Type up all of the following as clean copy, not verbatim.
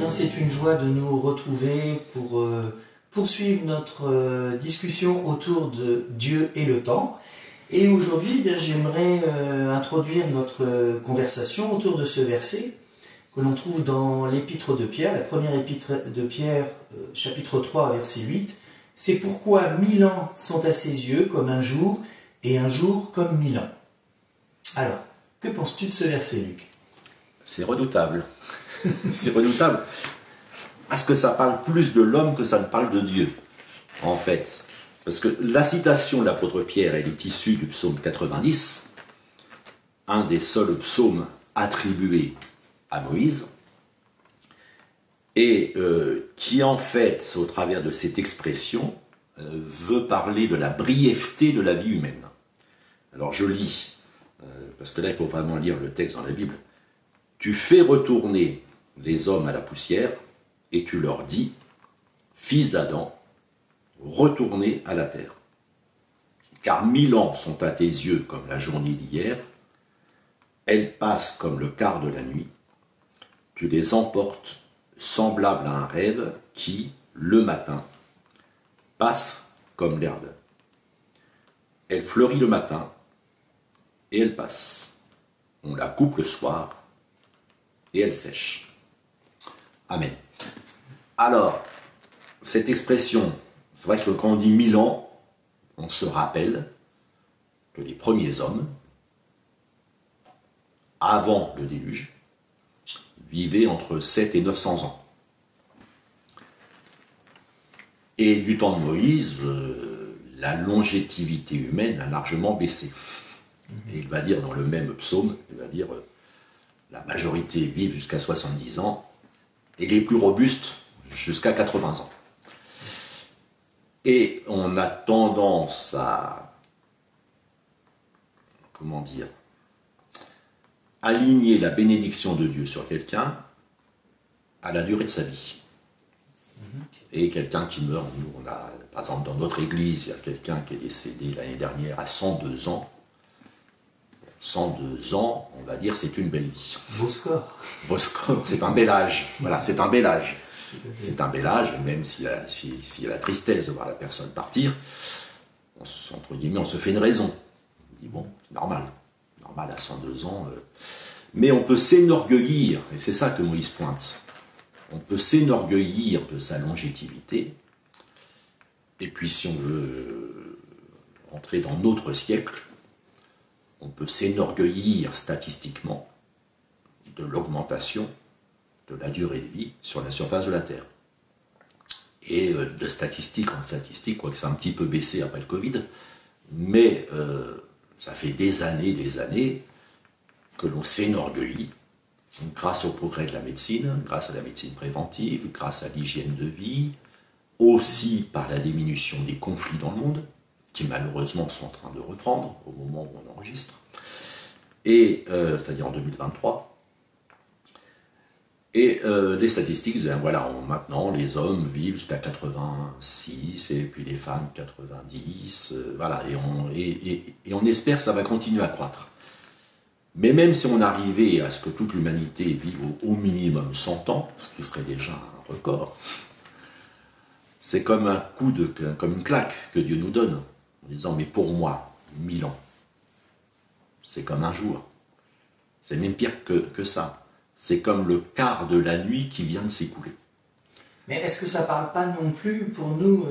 bien, c'est une joie de nous retrouver pour poursuivre notre discussion autour de Dieu et le temps. Et aujourd'hui, j'aimerais introduire notre conversation autour de ce verset que l'on trouve dans l'épître de Pierre, la première épître de Pierre, chapitre 3, verset 8. « C'est pourquoi 1000 ans sont à ses yeux comme un jour, et un jour comme 1000 ans. » Alors, que penses-tu de ce verset, Luc? C'est redoutable. C'est redoutable. Parce que ça parle plus de l'homme que ça ne parle de Dieu, en fait. Parce que la citation de l'apôtre Pierre, elle est issue du psaume 90, un des seuls psaumes attribués à Moïse, et qui en fait, au travers de cette expression, veut parler de la brièveté de la vie humaine. Alors je lis, parce que là il faut vraiment lire le texte dans la Bible. « Tu fais retourner les hommes à la poussière, et tu leur dis, fils d'Adam, retournez à la terre. Car 1000 ans sont à tes yeux comme la journée d'hier, elles passent comme le quart de la nuit, tu les emportes semblables à un rêve qui, le matin, passe comme l'herbe. Elle fleurit le matin, et elle passe. On la coupe le soir, et elle sèche. » Amen. Alors, cette expression, c'est vrai que quand on dit 1000 ans, on se rappelle que les premiers hommes, avant le déluge, vivaient entre 7 et 900 ans. Et du temps de Moïse, la longévité humaine a largement baissé. Et il va dire dans le même psaume, il va dire la majorité vivent jusqu'à 70 ans et les plus robustes jusqu'à 80 ans. Et on a tendance à, comment dire, aligner la bénédiction de Dieu sur quelqu'un à la durée de sa vie. Et quelqu'un qui meurt, nous on a, par exemple dans notre église, il y a quelqu'un qui est décédé l'année dernière à 102 ans. 102 ans, on va dire, c'est une belle vie. Beau score. Beau score, c'est un bel âge. Voilà, c'est un bel âge. C'est un bel âge, et même s'il y a la tristesse de voir la personne partir, entre guillemets, on se fait une raison. On dit, bon, c'est normal. Normal à 102 ans. Mais on peut s'enorgueillir, et c'est ça que Moïse pointe. On peut s'enorgueillir de sa longévité, et puis si on veut entrer dans notre siècle, on peut s'enorgueillir statistiquement de l'augmentation de la durée de vie sur la surface de la Terre. Et de statistique en statistique, quoique c'est un petit peu baissé après le Covid, mais ça fait des années que l'on s'enorgueillit grâce au progrès de la médecine, grâce à la médecine préventive, grâce à l'hygiène de vie, aussi par la diminution des conflits dans le monde, qui malheureusement sont en train de reprendre au moment où on enregistre, et c'est-à-dire en 2023. Et les statistiques, voilà, maintenant les hommes vivent jusqu'à 86, et puis les femmes 90, voilà, et on espère que ça va continuer à croître. Mais même si on arrivait à ce que toute l'humanité vive au minimum 100 ans, ce qui serait déjà un record, c'est comme un coup comme une claque que Dieu nous donne, en disant, mais pour moi, 1000 ans, c'est comme un jour. C'est même pire que ça. C'est comme le quart de la nuit qui vient de s'écouler. Mais est-ce que ça ne parle pas non plus pour nous,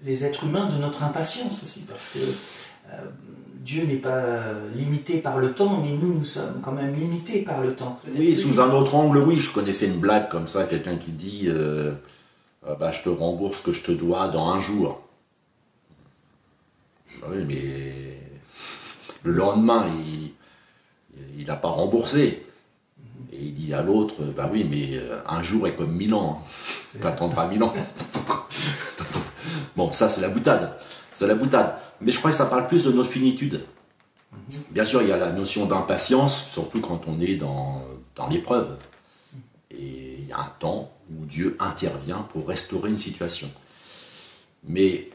les êtres humains, de notre impatience aussi? Parce que Dieu n'est pas limité par le temps, mais nous sommes quand même limités par le temps. Oui, sous un autre angle, oui. Je connaissais une blague comme ça, quelqu'un qui dit je te rembourse ce que je te dois dans un jour. Oui, mais le lendemain, il n'a pas remboursé. Et il dit à l'autre, oui, mais un jour est comme 1000 ans. Tu attendras 1000 ans. Bon, ça, c'est la boutade. C'est la boutade. Mais je crois que ça parle plus de notre finitude. Bien sûr, il y a la notion d'impatience, surtout quand on est dans l'épreuve. Et il y a un temps où Dieu intervient pour restaurer une situation. Mais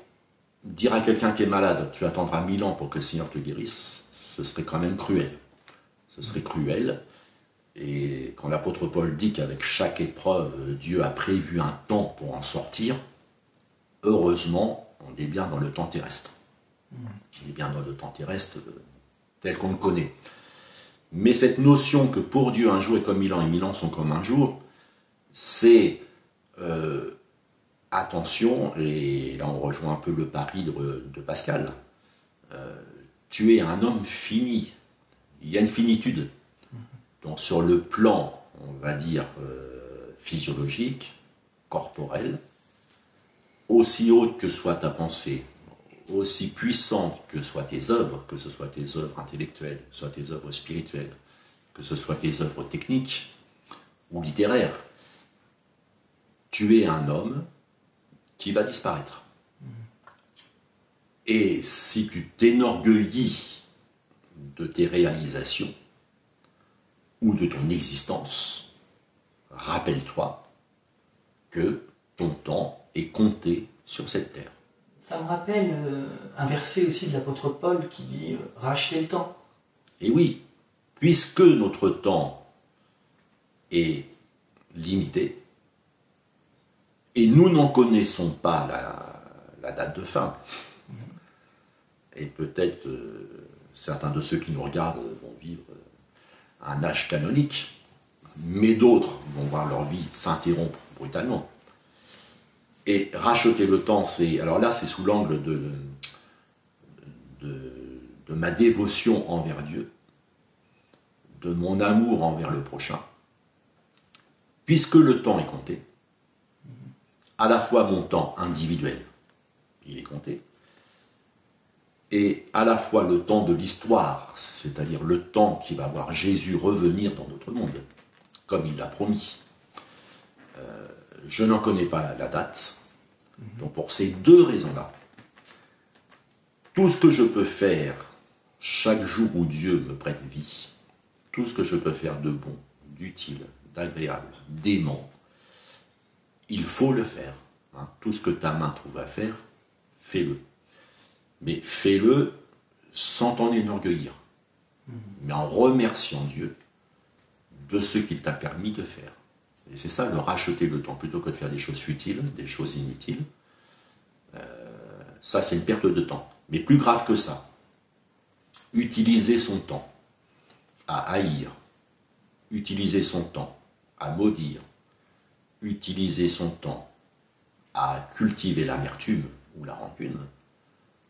dire à quelqu'un qui est malade, tu attendras 1000 ans pour que le Seigneur te guérisse, ce serait quand même cruel. Ce serait cruel. Et quand l'apôtre Paul dit qu'avec chaque épreuve, Dieu a prévu un temps pour en sortir, heureusement, on est bien dans le temps terrestre. On est bien dans le temps terrestre tel qu'on le connaît. Mais cette notion que pour Dieu, un jour est comme 1000 ans et 1000 ans sont comme un jour, c'est attention, et là on rejoint un peu le pari de Pascal, tu es un homme fini, il y a une finitude. Donc sur le plan, on va dire, physiologique, corporel, aussi haute que soit ta pensée, aussi puissante que soient tes œuvres, que ce soit tes œuvres intellectuelles, que ce soit tes œuvres spirituelles, que ce soit tes œuvres techniques ou littéraires, tu es un homme qui va disparaître. Et si tu t'enorgueillis de tes réalisations ou de ton existence, rappelle-toi que ton temps est compté sur cette terre. Ça me rappelle un verset aussi de l'apôtre Paul qui dit « rachetez le temps ». Et oui, puisque notre temps est limité, et nous n'en connaissons pas la date de fin, et peut-être certains de ceux qui nous regardent vont vivre un âge canonique, mais d'autres vont voir leur vie s'interrompre brutalement. Et racheter le temps, c'est... Alors là, c'est sous l'angle de ma dévotion envers Dieu, de mon amour envers le prochain. Puisque le temps est compté, à la fois mon temps individuel, il est compté, et à la fois le temps de l'histoire, c'est-à-dire le temps qui va voir Jésus revenir dans notre monde, comme il l'a promis. Je n'en connais pas la date. Donc pour ces deux raisons-là, tout ce que je peux faire chaque jour où Dieu me prête vie, tout ce que je peux faire de bon, d'utile, d'agréable, d'aimant, il faut le faire. Hein. Tout ce que ta main trouve à faire, fais-le. Mais fais-le sans t'en enorgueillir, mais en remerciant Dieu de ce qu'il t'a permis de faire. Et c'est ça, le racheter le temps, plutôt que de faire des choses futiles, des choses inutiles. Ça, c'est une perte de temps. Mais plus grave que ça, utiliser son temps à haïr, utiliser son temps à maudire, utiliser son temps à cultiver l'amertume ou la rancune,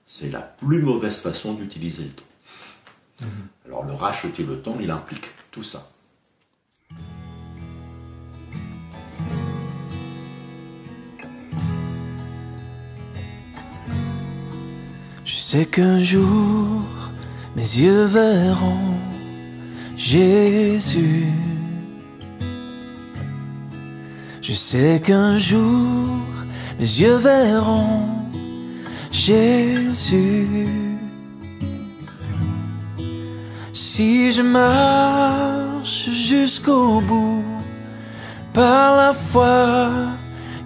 c'est la plus mauvaise façon d'utiliser le temps. Alors le racheter le temps, il implique tout ça. Je sais qu'un jour, mes yeux verront Jésus. Je sais qu'un jour, mes yeux verront Jésus. Si je marche jusqu'au bout, par la foi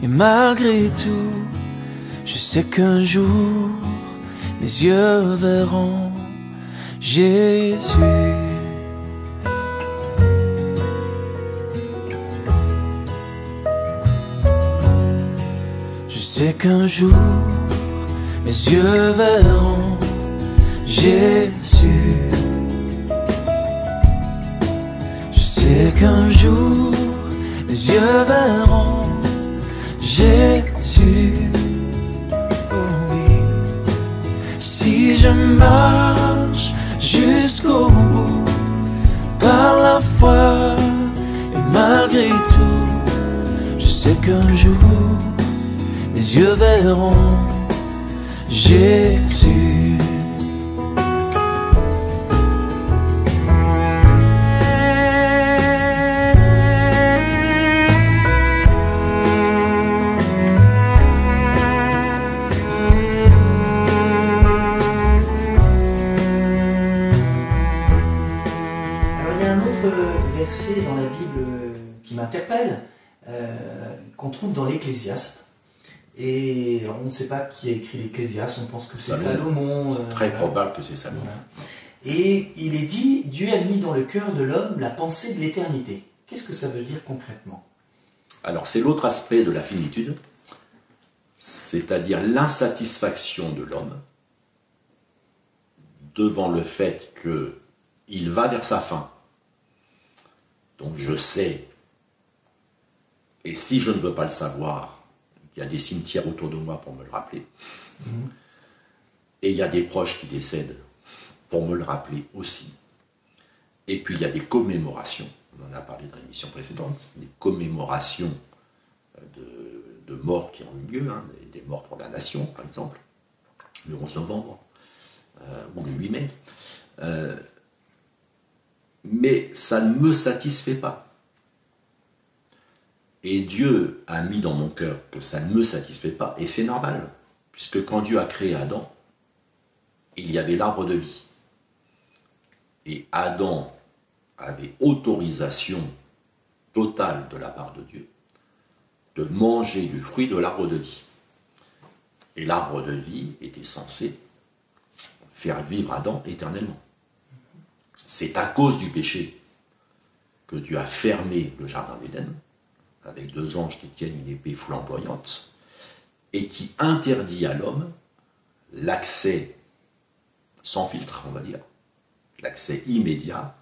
et malgré tout, je sais qu'un jour, mes yeux verront Jésus. Je sais qu'un jour, mes yeux verront Jésus. Je sais qu'un jour, mes yeux verront Jésus. Oh oui. Si je marche jusqu'au bout, par la foi et malgré tout, je sais qu'un jour, mes yeux verront Jésus. Verset dans la Bible qui m'interpelle, qu'on trouve dans l'Ecclésiaste. Et alors, on ne sait pas qui a écrit l'Ecclésiaste, on pense que c'est Salomon. C'est très probable que c'est Salomon. Voilà. Et il est dit, Dieu a mis dans le cœur de l'homme la pensée de l'éternité. Qu'est-ce que ça veut dire concrètement? Alors c'est l'autre aspect de la finitude, c'est-à-dire l'insatisfaction de l'homme devant le fait qu'il va vers sa fin. Donc je sais, et si je ne veux pas le savoir, il y a des cimetières autour de moi pour me le rappeler, et il y a des proches qui décèdent pour me le rappeler aussi. Et puis il y a des commémorations, on en a parlé dans l'émission précédente, des commémorations de morts qui ont eu lieu, hein, des morts pour la nation par exemple, le 11 novembre ou le 8 mai. Mais ça ne me satisfait pas. Et Dieu a mis dans mon cœur que ça ne me satisfait pas, et c'est normal, puisque quand Dieu a créé Adam, il y avait l'arbre de vie. Et Adam avait autorisation totale de la part de Dieu de manger du fruit de l'arbre de vie. Et l'arbre de vie était censé faire vivre Adam éternellement. C'est à cause du péché que Dieu a fermé le jardin d'Éden, avec 2 anges qui tiennent une épée flamboyante, et qui interdit à l'homme l'accès sans filtre, on va dire, l'accès immédiat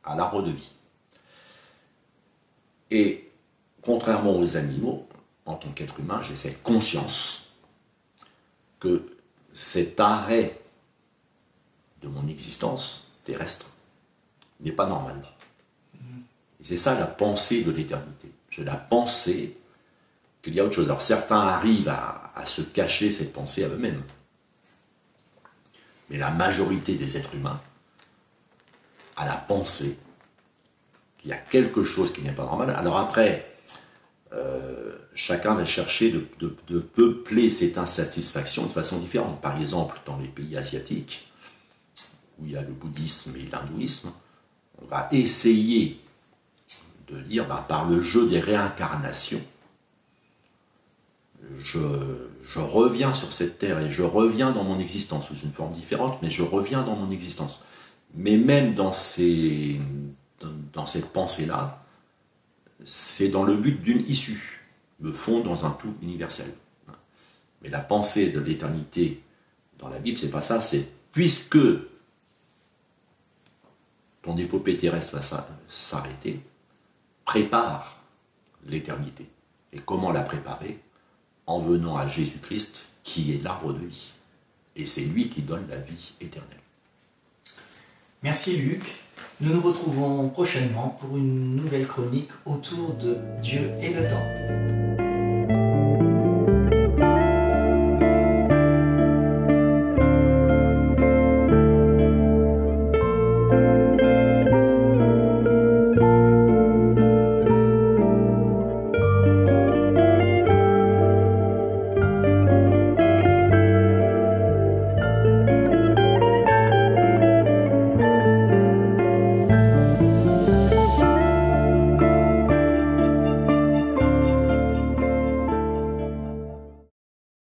à l'arbre de vie. Et contrairement aux animaux, en tant qu'être humain, j'ai cette conscience que cet arrêt de mon existence terrestre n'est pas normal. Et c'est ça la pensée de l'éternité. C'est la pensée qu'il y a autre chose. Alors certains arrivent à se cacher cette pensée à eux-mêmes. Mais la majorité des êtres humains a la pensée qu'il y a quelque chose qui n'est pas normal. Alors après, chacun va chercher de peupler cette insatisfaction de façon différente. Par exemple, dans les pays asiatiques, où il y a le bouddhisme et l'hindouisme, on va essayer de dire, par le jeu des réincarnations, je reviens sur cette terre et je reviens dans mon existence, sous une forme différente, mais je reviens dans mon existence. Mais même dans cette pensée-là, c'est dans le but d'une issue, me fond dans un tout universel. Mais la pensée de l'éternité dans la Bible, c'est pas ça, c'est puisque ton épopée terrestre va s'arrêter, prépare l'éternité. Et comment la préparer? En venant à Jésus-Christ, qui est l'arbre de vie. Et c'est lui qui donne la vie éternelle. Merci Luc. Nous nous retrouvons prochainement pour une nouvelle chronique autour de Dieu et le temps.